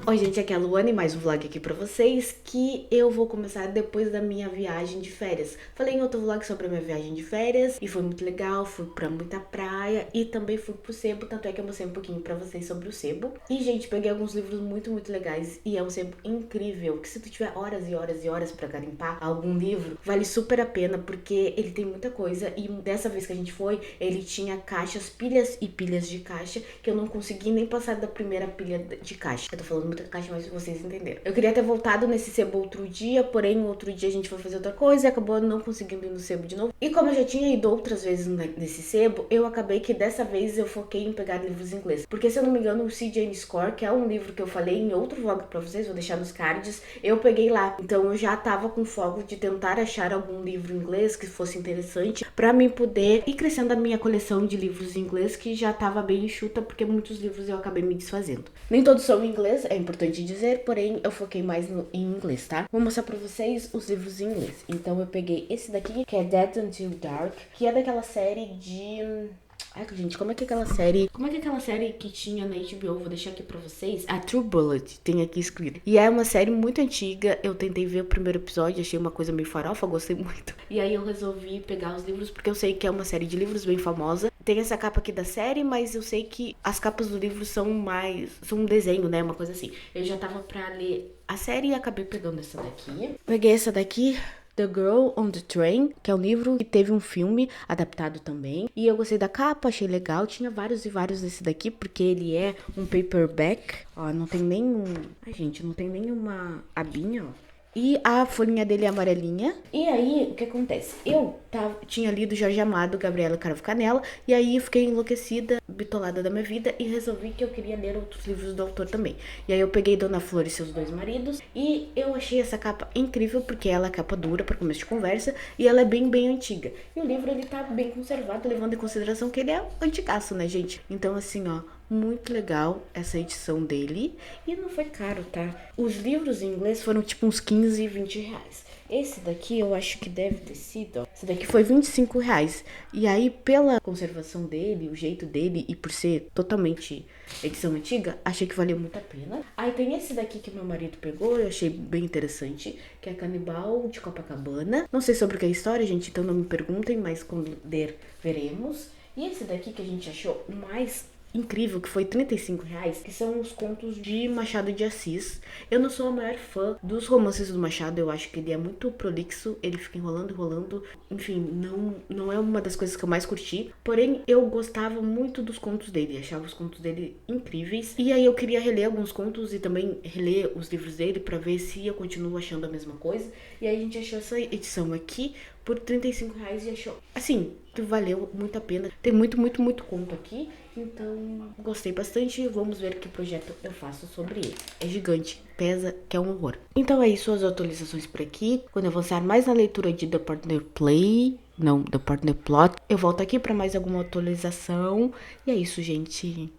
Oi gente, aqui é a Luana e mais um vlog aqui pra vocês que eu vou começar depois da minha viagem de férias. Falei em outro vlog sobre a minha viagem de férias e foi muito legal, fui pra muita praia e também fui pro sebo, tanto é que eu mostrei um pouquinho pra vocês sobre o sebo. E gente, peguei alguns livros muito legais e é um sebo incrível, que se tu tiver horas e horas e horas pra garimpar algum livro, vale super a pena porque ele tem muita coisa e dessa vez que a gente foi, ele tinha caixas, pilhas e pilhas de caixa que eu não consegui nem passar da primeira pilha de caixa. Eu tô falando muita caixa, mas vocês entenderam. Eu queria ter voltado nesse sebo outro dia, porém outro dia a gente foi fazer outra coisa e acabou não conseguindo ir no sebo de novo. E como eu já tinha ido outras vezes nesse sebo, eu acabei que dessa vez eu foquei em pegar livros em inglês. Porque se eu não me engano, o C.J. Score, que é um livro que eu falei em outro vlog pra vocês, vou deixar nos cards, eu peguei lá. Então eu já tava com foco de tentar achar algum livro em inglês que fosse interessante pra mim poder ir crescendo a minha coleção de livros em inglês, que já tava bem enxuta, porque muitos livros eu acabei me desfazendo. Nem todos são em inglês, é importante dizer, porém eu foquei mais em inglês, tá? Vou mostrar pra vocês os livros em inglês. Então eu peguei esse daqui, que é Dead Until Dark, que é daquela série de... Ai, gente, como é que é aquela série? Como é que é aquela série que tinha na HBO? Vou deixar aqui pra vocês. A True Bullet, tem aqui escrito. E é uma série muito antiga. Eu tentei ver o primeiro episódio, achei uma coisa meio farofa, gostei muito. E aí eu resolvi pegar os livros, porque eu sei que é uma série de livros bem famosa. Tem essa capa aqui da série, mas eu sei que as capas do livro são um desenho, né? Uma coisa assim. Eu já tava pra ler a série e acabei pegando essa daqui. Peguei essa daqui, The Girl on the Train, que é um livro que teve um filme adaptado também. E eu gostei da capa, achei legal. Tinha vários e vários desse daqui, porque ele é um paperback. Ó, não tem nenhum... Ai, gente, não tem nenhuma abinha, ó. E a folhinha dele é amarelinha. E aí, o que acontece? Eu tinha lido Jorge Amado, Gabriela Cravo Canela. E aí eu fiquei enlouquecida, bitolada da minha vida. E resolvi que eu queria ler outros livros do autor também. E aí eu peguei Dona Flor e Seus Dois Maridos. E eu achei essa capa incrível, porque ela é capa dura para começo de conversa. E ela é bem antiga. E o livro, ele tá bem conservado, levando em consideração que ele é antigaço, né, gente? Então, assim, ó... Muito legal essa edição dele. E não foi caro, tá? Os livros em inglês foram tipo uns 15, 20 reais. Esse daqui eu acho que deve ter sido, ó. Esse daqui foi 25 reais. E aí, pela conservação dele, o jeito dele e por ser totalmente edição antiga, achei que valeu muito a pena. Aí tem esse daqui que meu marido pegou, eu achei bem interessante, que é Canibal de Copacabana. Não sei sobre o que é a história, gente, então não me perguntem, mas quando ler, veremos. E esse daqui que a gente achou mais incrível, que foi 35 reais, que são os contos de Machado de Assis. Eu não sou a maior fã dos romances do Machado, eu acho que ele é muito prolixo, ele fica enrolando, enfim, não é uma das coisas que eu mais curti, porém eu gostava muito dos contos dele, achava os contos dele incríveis, e aí eu queria reler alguns contos e também reler os livros dele pra ver se eu continuo achando a mesma coisa, e aí a gente achou essa edição aqui por 35 reais e achou, assim, que valeu muito a pena. Tem muito conto aqui, então gostei bastante. Vamos ver que projeto eu faço sobre ele. É gigante, pesa, que é um horror. Então é isso, as atualizações por aqui. Quando eu avançar mais na leitura de The Partner Plot, eu volto aqui para mais alguma atualização. E é isso, gente.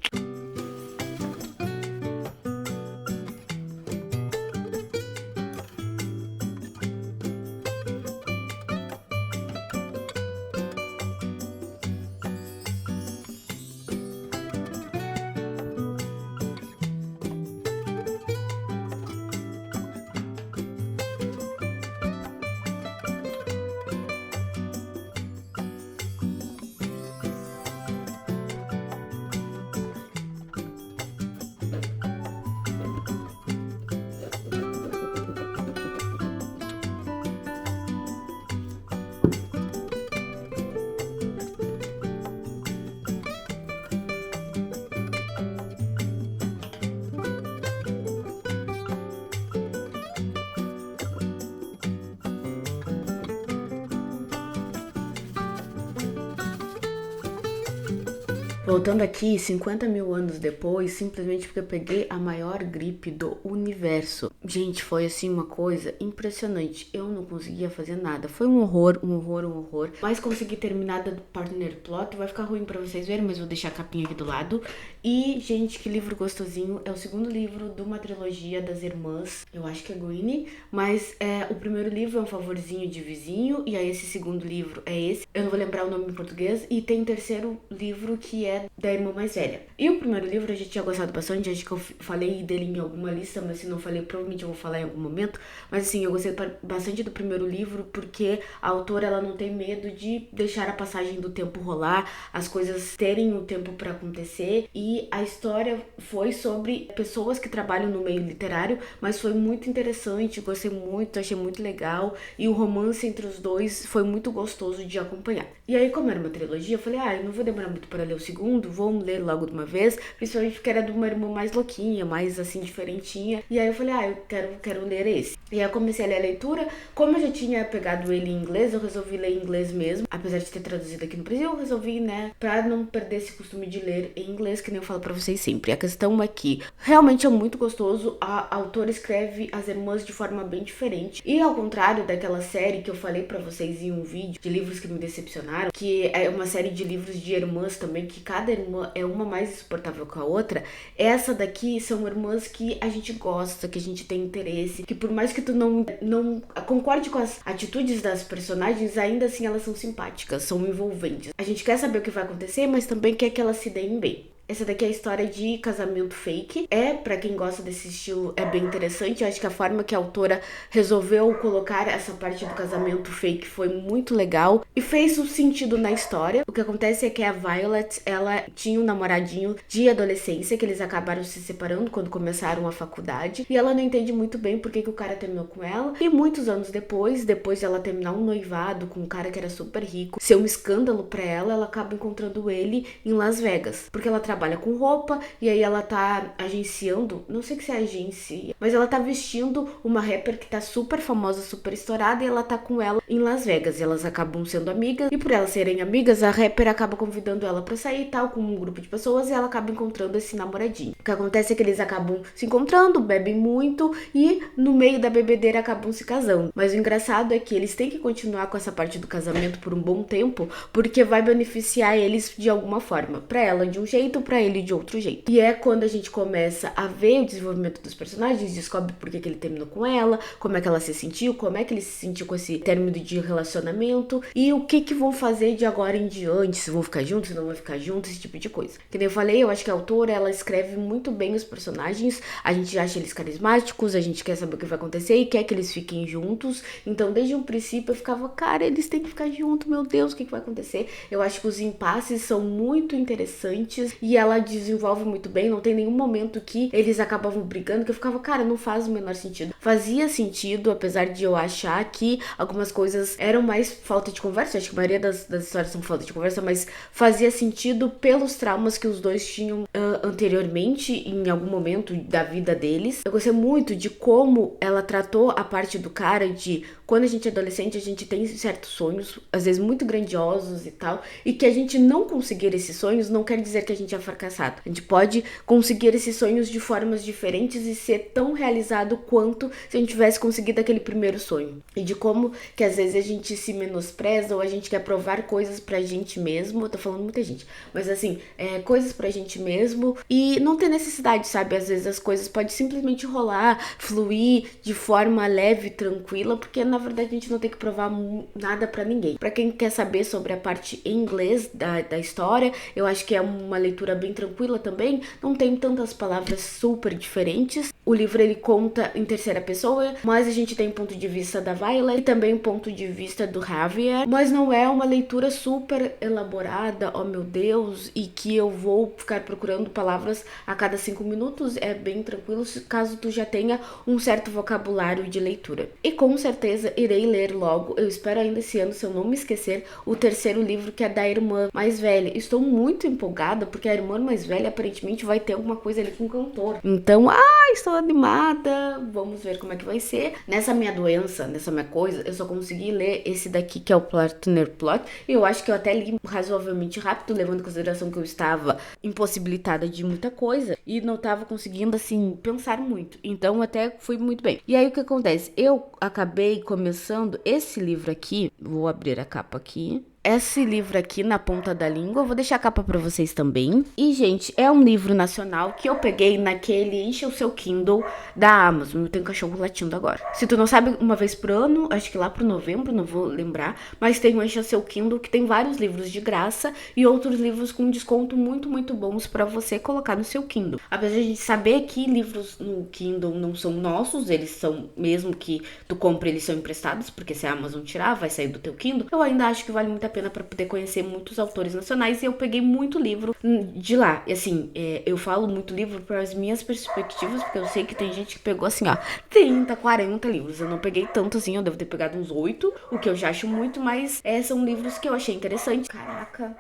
Voltando aqui, 50 mil anos depois, simplesmente porque eu peguei a maior gripe do universo. Gente, foi assim uma coisa impressionante. Eu não conseguia fazer nada. Foi um horror, um horror, um horror. Mas consegui terminar do Partner Plot. Vai ficar ruim pra vocês verem, mas vou deixar a capinha aqui do lado. E, gente, que livro gostosinho. É o segundo livro de uma trilogia das irmãs. Eu acho que é Green. Mas o primeiro livro é Um Favorzinho de Vizinho. E aí esse segundo livro é esse. Eu não vou lembrar o nome em português. E tem o terceiro livro que é da irmã mais velha. E o primeiro livro eu já tinha gostado bastante. Acho que eu falei dele em alguma lista, mas se não falei, provavelmente eu vou falar em algum momento. Mas assim, eu gostei bastante do primeiro livro porque a autora, ela não tem medo de deixar a passagem do tempo rolar, as coisas terem o tempo para acontecer. E a história foi sobre pessoas que trabalham no meio literário, mas foi muito interessante, gostei muito, achei muito legal. E o romance entre os dois foi muito gostoso de acompanhar. E aí, como era uma trilogia, eu falei, eu não vou demorar muito para ler o segundo, vou ler logo de uma vez, principalmente porque era de uma irmã mais louquinha, mais assim, diferentinha. E aí eu falei, eu quero ler esse. E aí eu comecei a ler a leitura. Como eu já tinha pegado ele em inglês, eu resolvi ler em inglês mesmo. Apesar de ter traduzido aqui no Brasil, eu resolvi, pra não perder esse costume de ler em inglês, que nem eu falo pra vocês sempre. A questão é que realmente é muito gostoso. A autora escreve as irmãs de forma bem diferente. E ao contrário daquela série que eu falei pra vocês em um vídeo, de livros que me decepcionaram, que é uma série de livros de irmãs também, que cada irmã é uma mais insuportável que a outra, essa daqui são irmãs que a gente gosta, que a gente tem interesse, que por mais que tu não concorde com as atitudes das personagens, ainda assim elas são simpáticas, são envolventes. A gente quer saber o que vai acontecer, mas também quer que elas se deem bem. Essa daqui é a história de casamento fake. Pra quem gosta desse estilo, é bem interessante. Eu acho que a forma que a autora resolveu colocar essa parte do casamento fake foi muito legal e fez um sentido na história. O que acontece é que a Violet, ela tinha um namoradinho de adolescência, que eles acabaram se separando quando começaram a faculdade, e ela não entende muito bem por que o cara terminou com ela. E muitos anos depois de ela terminar um noivado com um cara que era super rico, ser um escândalo pra ela, ela acaba encontrando ele em Las Vegas, porque ela trabalha com roupa, e aí ela tá agenciando, não sei se é agência, mas ela tá vestindo uma rapper que tá super famosa, super estourada, e ela tá com ela em Las Vegas, e elas acabam sendo amigas, e por elas serem amigas, a rapper acaba convidando ela pra sair e tal, com um grupo de pessoas, e ela acaba encontrando esse namoradinho. O que acontece é que eles acabam se encontrando, bebem muito, e no meio da bebedeira acabam se casando. Mas o engraçado é que eles têm que continuar com essa parte do casamento por um bom tempo, porque vai beneficiar eles de alguma forma. Pra ela de um jeito, pra ele de outro jeito. E é quando a gente começa a ver o desenvolvimento dos personagens, descobre por que ele terminou com ela, como é que ela se sentiu, como é que ele se sentiu com esse término de relacionamento e o que vão fazer de agora em diante, se vão ficar juntos, se não vão ficar juntos, esse tipo de coisa. Que nem eu falei, eu acho que a autora, ela escreve muito bem os personagens, a gente acha eles carismáticos, a gente quer saber o que vai acontecer e quer que eles fiquem juntos. Então, desde o princípio, eu ficava, cara, eles têm que ficar juntos, meu Deus, o que vai acontecer? Eu acho que os impasses são muito interessantes e ela desenvolve muito bem, não tem nenhum momento que eles acabavam brigando, que eu ficava, cara, não faz o menor sentido. Fazia sentido, apesar de eu achar que algumas coisas eram mais falta de conversa, acho que a maioria das histórias são falta de conversa, mas fazia sentido pelos traumas que os dois tinham anteriormente, em algum momento da vida deles. Eu gostei muito de como ela tratou a parte do cara de quando a gente é adolescente, a gente tem certos sonhos, às vezes muito grandiosos e tal, e que a gente não conseguir esses sonhos não quer dizer que a gente é fracassado. A gente pode conseguir esses sonhos de formas diferentes e ser tão realizado quanto se a gente tivesse conseguido aquele primeiro sonho. E de como que às vezes a gente se menospreza ou a gente quer provar coisas pra gente mesmo. Eu tô falando muita gente, mas assim, coisas pra gente mesmo e não tem necessidade, sabe? Às vezes as coisas podem simplesmente rolar, fluir de forma leve, tranquila, porque na verdade a gente não tem que provar nada pra ninguém. Pra quem quer saber sobre a parte em inglês da história, eu acho que é uma leitura bem tranquila também, não tem tantas palavras super diferentes. O livro ele conta em terceira pessoa, mas a gente tem o ponto de vista da Violet e também o ponto de vista do Javier, mas não é uma leitura super elaborada, oh meu Deus, e que eu vou ficar procurando palavras a cada 5 minutos, é bem tranquilo caso tu já tenha um certo vocabulário de leitura. E com certeza irei ler logo, eu espero ainda esse ano, se eu não me esquecer, o terceiro livro que é da irmã mais velha. Estou muito empolgada porque a irmã mais velha aparentemente vai ter alguma coisa ali com o cantor. Então, estou animada, vamos ver como é que vai ser. Nessa minha doença, nessa minha coisa, eu só consegui ler esse daqui, que é o Partner Plot, e eu acho que eu até li razoavelmente rápido, levando em consideração que eu estava impossibilitada de muita coisa, e não tava conseguindo, assim, pensar muito. Então, até fui muito bem. E aí, o que acontece? Eu acabei começando esse livro aqui, vou abrir a capa aqui. Esse livro aqui na ponta da língua, eu vou deixar a capa pra vocês também. E, gente, é um livro nacional que eu peguei naquele Enche o Seu Kindle da Amazon. Eu tenho um cachorro latindo agora. Se tu não sabe, uma vez por ano, acho que lá pro novembro, não vou lembrar, mas tem o Enche o Seu Kindle que tem vários livros de graça e outros livros com desconto muito, muito bons pra você colocar no seu Kindle. Apesar de a gente saber que livros no Kindle não são nossos, eles são, mesmo que tu compre, eles são emprestados, porque se a Amazon tirar, vai sair do teu Kindle. Eu ainda acho que vale muito a pena para poder conhecer muitos autores nacionais, e eu peguei muito livro de lá. E assim, eu falo muito livro para as minhas perspectivas, porque eu sei que tem gente que pegou assim, ó, 30, 40 livros. Eu não peguei tanto assim, eu devo ter pegado uns 8, o que eu já acho muito, mas são livros que eu achei interessantes. Caraca.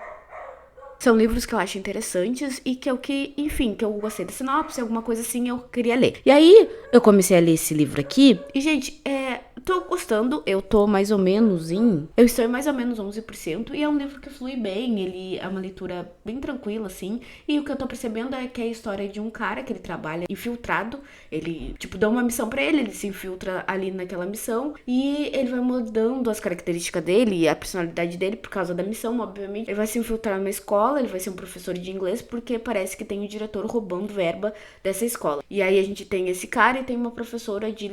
São livros que eu acho interessantes e enfim, que eu gostei da sinopse, alguma coisa assim, eu queria ler. E aí, eu comecei a ler esse livro aqui e, gente, tô gostando, eu estou em mais ou menos 11% e é um livro que flui bem, ele é uma leitura bem tranquila, assim, e o que eu tô percebendo é que é a história de um cara que ele trabalha infiltrado, ele, tipo, dá uma missão pra ele se infiltra ali naquela missão e ele vai mudando as características dele e a personalidade dele por causa da missão, obviamente. Ele vai se infiltrar numa escola, ele vai ser um professor de inglês porque parece que tem um diretor roubando verba dessa escola. E aí a gente tem esse cara e tem uma professora de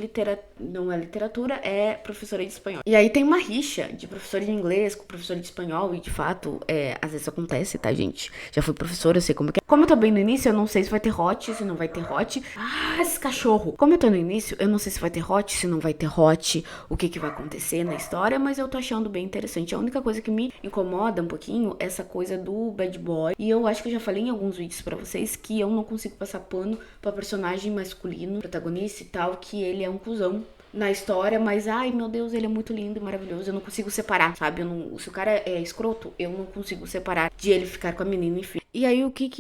não é literatura, é professora de espanhol. E aí tem uma rixa de professor de inglês com professor de espanhol e de fato, às vezes acontece, tá, gente? Já fui professora, eu sei como é que é. Como eu tô bem no início, eu não sei se vai ter hot, se não vai ter hot. Ah, esse cachorro! Como eu tô no início, eu não sei se vai ter hot, se não vai ter hot, o que vai acontecer na história, mas eu tô achando bem interessante. A única coisa que me incomoda um pouquinho é essa coisa do bad boy. E eu acho que eu já falei em alguns vídeos pra vocês que eu não consigo passar pano pra personagem masculino, protagonista e tal, que ele é um cuzão na história, mas ai meu Deus, ele é muito lindo e maravilhoso, eu não consigo separar, sabe? Se o cara é escroto, eu não consigo separar de ele ficar com a menina, enfim. E aí o que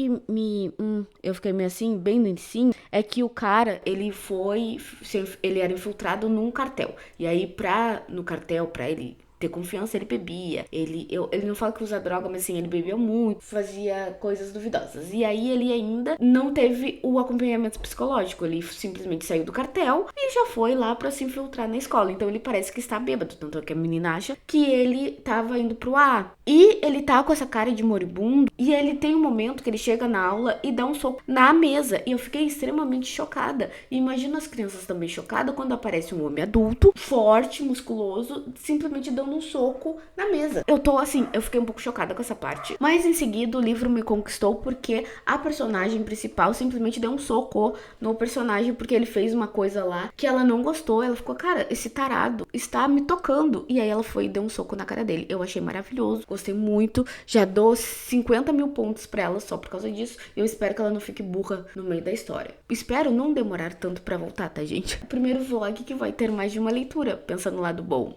eu fiquei meio assim, bem no início, é que o cara, ele era infiltrado num cartel, e aí no cartel, pra ele ter confiança, ele bebia. Ele não fala que usa droga, mas assim, ele bebia muito, fazia coisas duvidosas. E aí ele ainda não teve o acompanhamento psicológico. Ele simplesmente saiu do cartel e já foi lá pra se infiltrar na escola. Então ele parece que está bêbado, tanto é que a menina acha que ele tava indo pro ar. E ele tá com essa cara de moribundo, e ele tem um momento que ele chega na aula e dá um soco na mesa. E eu fiquei extremamente chocada. E imagino as crianças também chocadas quando aparece um homem adulto, forte, musculoso, simplesmente dando um soco na mesa. Eu fiquei um pouco chocada com essa parte. Mas em seguida o livro me conquistou porque a personagem principal simplesmente deu um soco no personagem porque ele fez uma coisa lá que ela não gostou. Ela ficou, cara, esse tarado está me tocando. E aí ela foi e deu um soco na cara dele. Eu achei maravilhoso, gostei muito. Já dou 50 mil pontos pra ela só por causa disso. Eu espero que ela não fique burra no meio da história. Espero não demorar tanto pra voltar, tá, gente? O primeiro vlog que vai ter mais de uma leitura, pensando no lado bom.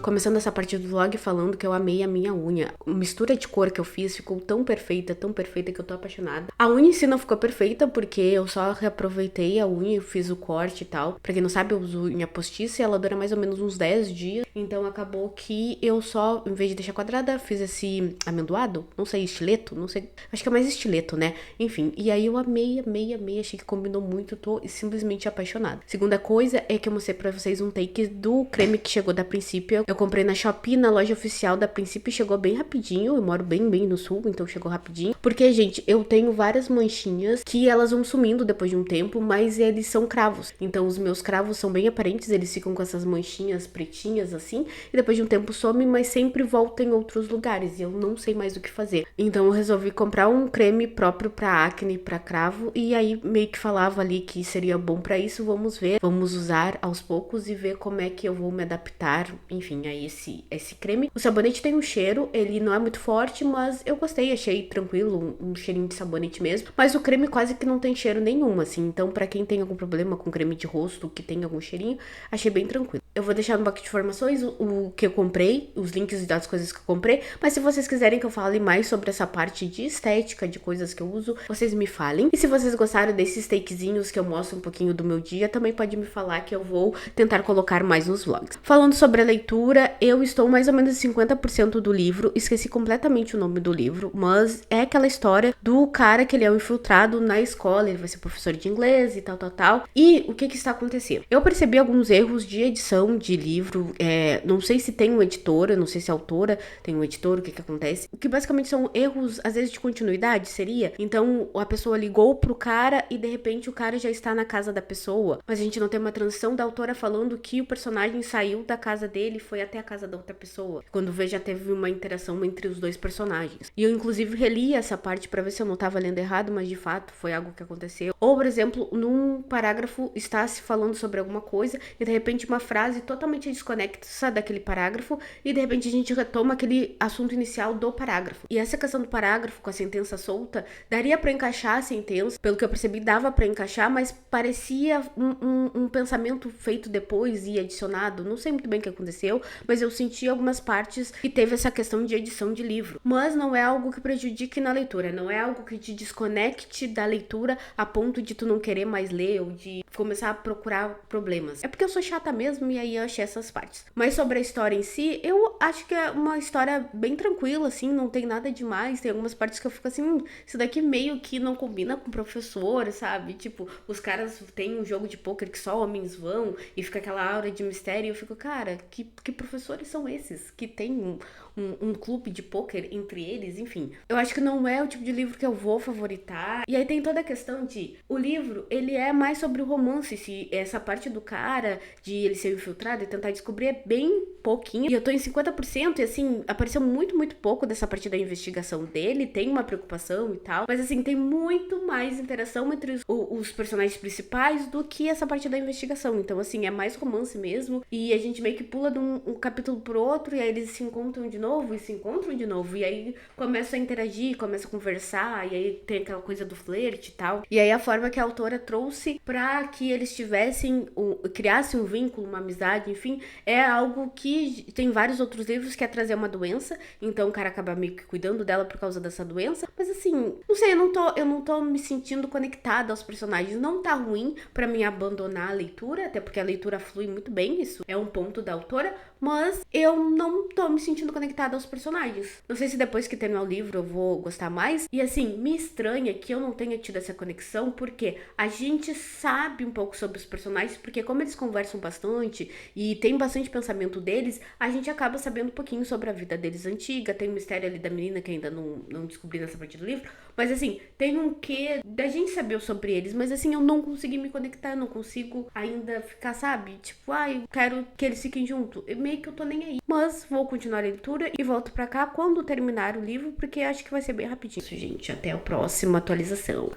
Começando essa parte do vlog falando que eu amei a minha unha. A mistura de cor que eu fiz ficou tão perfeita que eu tô apaixonada. A unha em si não ficou perfeita porque eu só reaproveitei a unha e fiz o corte e tal. Pra quem não sabe, eu uso unha postiça e ela dura mais ou menos uns 10 dias. Então acabou que eu só, em vez de deixar quadrada, fiz esse amendoado. Não sei, estileto? Não sei. Acho que é mais estileto, né? Enfim, e aí eu amei. Achei que combinou muito. Tô simplesmente apaixonada. Segunda coisa é que eu mostrei pra vocês um take do creme que chegou da Princípio. Eu comprei na Shopee, na loja oficial da Princípio, chegou bem rapidinho. Eu moro bem no sul, então chegou rapidinho. Porque, gente, eu tenho várias manchinhas que elas vão sumindo depois de um tempo, mas eles são cravos. Então os meus cravos são bem aparentes, eles ficam com essas manchinhas pretinhas assim, e depois de um tempo some, mas sempre volta em outros lugares, e eu não sei mais o que fazer. Então eu resolvi comprar um creme próprio pra acne, pra cravo, e aí meio que falava ali que seria bom pra isso. Vamos ver, vamos usar aos poucos e ver como é que eu vou me adaptar, enfim, a esse creme. O sabonete tem um cheiro, ele não é muito forte, mas eu gostei, achei tranquilo, um cheirinho de sabonete mesmo, mas o creme quase que não tem cheiro nenhum, assim, então pra quem tem algum problema com creme de rosto, que tem algum cheirinho, achei bem tranquilo. Eu vou deixar no box de informações o que eu comprei, os links das coisas que eu comprei, mas se vocês quiserem que eu fale mais sobre essa parte de estética, de coisas que eu uso, vocês me falem. E se vocês gostaram desses takezinhos que eu mostro um pouquinho do meu dia, também pode me falar que eu vou tentar colocar mais nos vlogs. Falando sobre a leitura, eu estou mais ou menos 50% do livro, esqueci completamente o nome do livro, mas é aquela história do cara que ele é um infiltrado na escola, ele vai ser professor de inglês e tal. E o que está acontecendo? Eu percebi alguns erros de edição de livro, não sei se tem uma editora, não sei se a autora tem um editor, o que acontece, que basicamente são erros, às vezes, de continuidade, seria. Então, a pessoa ligou pro cara e, de repente, o cara já está na casa da pessoa, mas a gente não tem uma transição da autora falando que o personagem saiu da casa dele e foi até a casa da outra pessoa. Quando vê, já teve uma interação entre os dois personagens. E eu, inclusive, reli essa parte pra ver se eu não tava lendo errado, mas, de fato, foi algo que aconteceu. Ou, por exemplo, num parágrafo está se falando sobre alguma coisa e, de repente, uma frase totalmente desconexa daquele parágrafo e, de repente, a gente retoma aquele assunto inicial do parágrafo. E essa questão do parágrafo com a sentença solta, daria pra encaixar a sentença, pelo que eu percebi, dava pra encaixar, mas parecia um pensamento feito depois e adicionado. Não sei muito bem o que aconteceu, mas eu senti algumas partes que teve essa questão de edição de livro. Mas não é algo que prejudique na leitura, não é algo que te desconecte da leitura a ponto de tu não querer mais ler ou de começar a procurar problemas. É porque eu sou chata mesmo e aí eu achei essas partes. Mas sobre a história em si, eu acho que é uma história bem tranquila, assim, não tem nada demais. Tem algumas partes que eu fico assim, isso daqui meio que não combina com o professor, sabe? Tipo, os caras têm um jogo de pôquer que só homens vão e fica aquela aura de mistério e eu fico, cara, que professores são esses? Que tem um clube de pôquer entre eles, enfim. Eu acho que não é o tipo de livro que eu vou favoritar. E aí tem toda a questão de, o livro, ele é mais sobre o romance, se essa parte do cara, de ele ser infiltrado e tentar descobrir, é bem pouquinho. E eu tô em 50% e assim, apareceu muito pouco dessa parte da investigação dele, tem uma preocupação e tal, mas assim, tem muito mais interação entre os personagens principais do que essa parte da investigação. Então assim, é mais romance mesmo, e a gente meio que pula de um capítulo pro outro, e aí eles se encontram de novo, e aí começa a interagir, começa a conversar, e aí tem aquela coisa do flerte e tal. E aí a forma que a autora trouxe pra que eles criassem um vínculo, uma amizade, enfim, é algo que tem vários outros livros que é trazer uma doença, então o cara acaba meio que cuidando dela por causa dessa doença, mas assim, não sei, eu não tô me sentindo conectada aos personagens, não tá ruim pra mim abandonar a leitura, até porque a leitura flui muito bem, isso é um ponto da autora, mas eu não tô me sentindo conectada aos personagens. Não sei se depois que terminar o livro eu vou gostar mais. E assim, me estranha que eu não tenha tido essa conexão, porque a gente sabe um pouco sobre os personagens, porque como eles conversam bastante e tem bastante pensamento deles, a gente acaba sabendo um pouquinho sobre a vida deles antiga. Tem o mistério ali da menina que ainda não descobri nessa parte do livro, mas assim, tem um quê da gente saber sobre eles, mas assim, eu não consegui me conectar, eu não consigo ainda ficar, sabe? Tipo, eu quero que eles fiquem juntos. Meio que eu tô nem aí. Mas vou continuar a leitura e volto pra cá quando terminar o livro, porque acho que vai ser bem rapidinho. Isso, gente. Até a próxima atualização.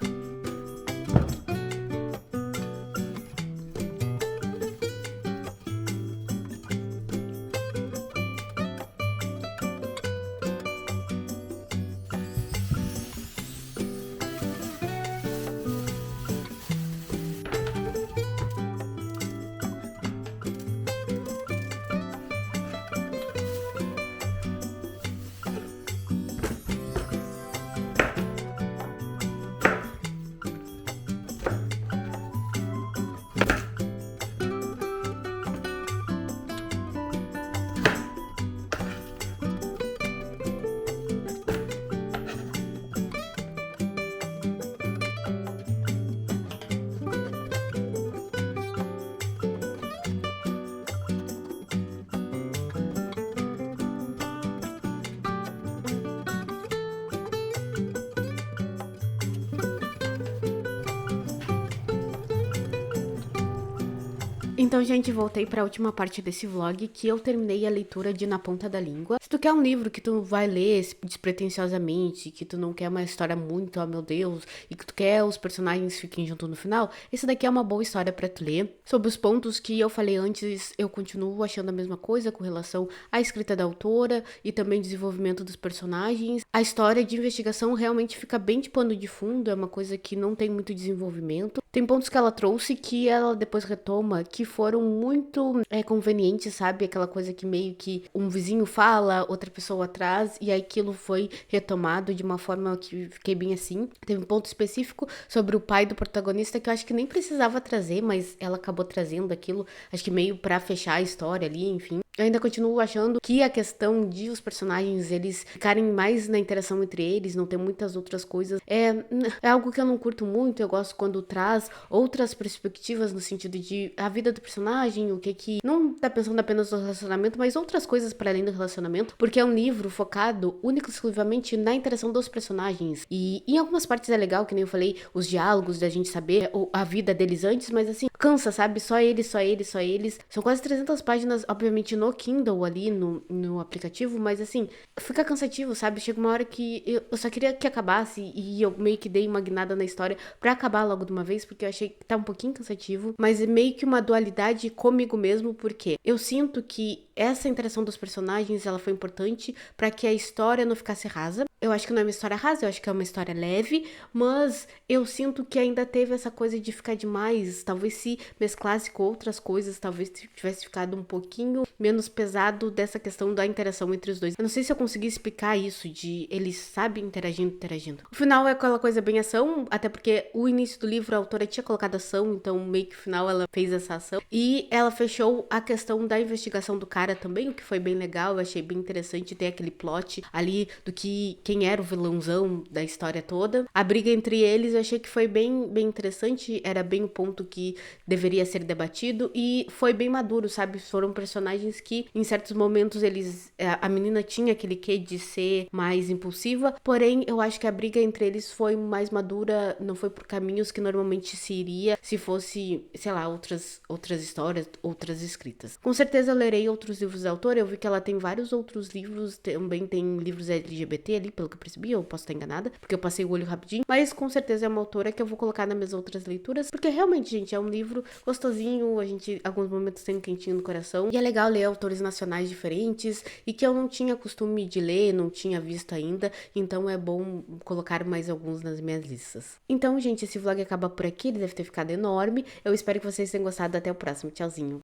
Então, gente, voltei para a última parte desse vlog, que eu terminei a leitura de Na Ponta da Língua. Se tu quer um livro que tu vai ler despretensiosamente, que tu não quer uma história muito, oh meu Deus, e que tu quer os personagens fiquem juntos no final, esse daqui é uma boa história para tu ler. Sobre os pontos que eu falei antes, eu continuo achando a mesma coisa com relação à escrita da autora e também desenvolvimento dos personagens. A história de investigação realmente fica bem de pano de fundo, é uma coisa que não tem muito desenvolvimento. Tem pontos que ela trouxe que ela depois retoma, que foram muito convenientes, sabe? Aquela coisa que meio que um vizinho fala, outra pessoa atrás, e aí aquilo foi retomado de uma forma que fiquei bem assim. Teve um ponto específico sobre o pai do protagonista que eu acho que nem precisava trazer, mas ela acabou trazendo aquilo, acho que meio pra fechar a história ali, enfim. Eu ainda continuo achando que a questão de os personagens, eles ficarem mais na interação entre eles, não ter muitas outras coisas, é algo que eu não curto muito. Eu gosto quando traz outras perspectivas no sentido de a vida do personagem, o que não tá pensando apenas no relacionamento, mas outras coisas para além do relacionamento, porque é um livro focado único e exclusivamente na interação dos personagens. E em algumas partes é legal, que nem eu falei, os diálogos da gente saber a vida deles antes, mas assim, cansa, sabe? Só eles, só eles, só eles. São quase 300 páginas, obviamente, no Kindle ali, no aplicativo, mas assim, fica cansativo, sabe? Chega uma hora que eu só queria que acabasse e eu meio que dei uma guinada na história pra acabar logo de uma vez, porque eu achei que tá um pouquinho cansativo, mas é meio que uma dualidade comigo mesmo, porque eu sinto que essa interação dos personagens, ela foi importante pra que a história não ficasse rasa. Eu acho que não é uma história rasa, eu acho que é uma história leve, mas eu sinto que ainda teve essa coisa de ficar demais. Talvez se mesclasse com outras coisas, talvez tivesse ficado um pouquinho menos pesado dessa questão da interação entre os dois. Eu não sei se eu consegui explicar isso, de eles, sabe, interagindo. O final é aquela coisa bem ação, até porque o início do livro a autora tinha colocado ação, então meio que no final ela fez essa ação. E ela fechou a questão da investigação do cara também, o que foi bem legal. Eu achei bem interessante ter aquele plot ali do que quem era o vilãozão da história toda. A briga entre eles eu achei que foi bem interessante, era bem o ponto que deveria ser debatido e foi bem maduro, sabe? Foram personagens que em certos momentos a menina tinha aquele quê de ser mais impulsiva, porém eu acho que a briga entre eles foi mais madura, não foi por caminhos que normalmente se iria se fosse, sei lá, outras histórias, outras escritas. Com certeza eu lerei outros livros da autora, eu vi que ela tem vários outros livros, também tem livros LGBT ali, pelo que eu percebi, eu posso estar enganada, porque eu passei o olho rapidinho, mas com certeza é uma autora que eu vou colocar nas minhas outras leituras, porque realmente, gente, é um livro gostosinho, a gente, em alguns momentos, tem um quentinho no coração, e é legal ler autores nacionais diferentes, e que eu não tinha costume de ler, não tinha visto ainda, então é bom colocar mais alguns nas minhas listas. Então, gente, esse vlog acaba por aqui, ele deve ter ficado enorme, eu espero que vocês tenham gostado, até o próximo, tchauzinho!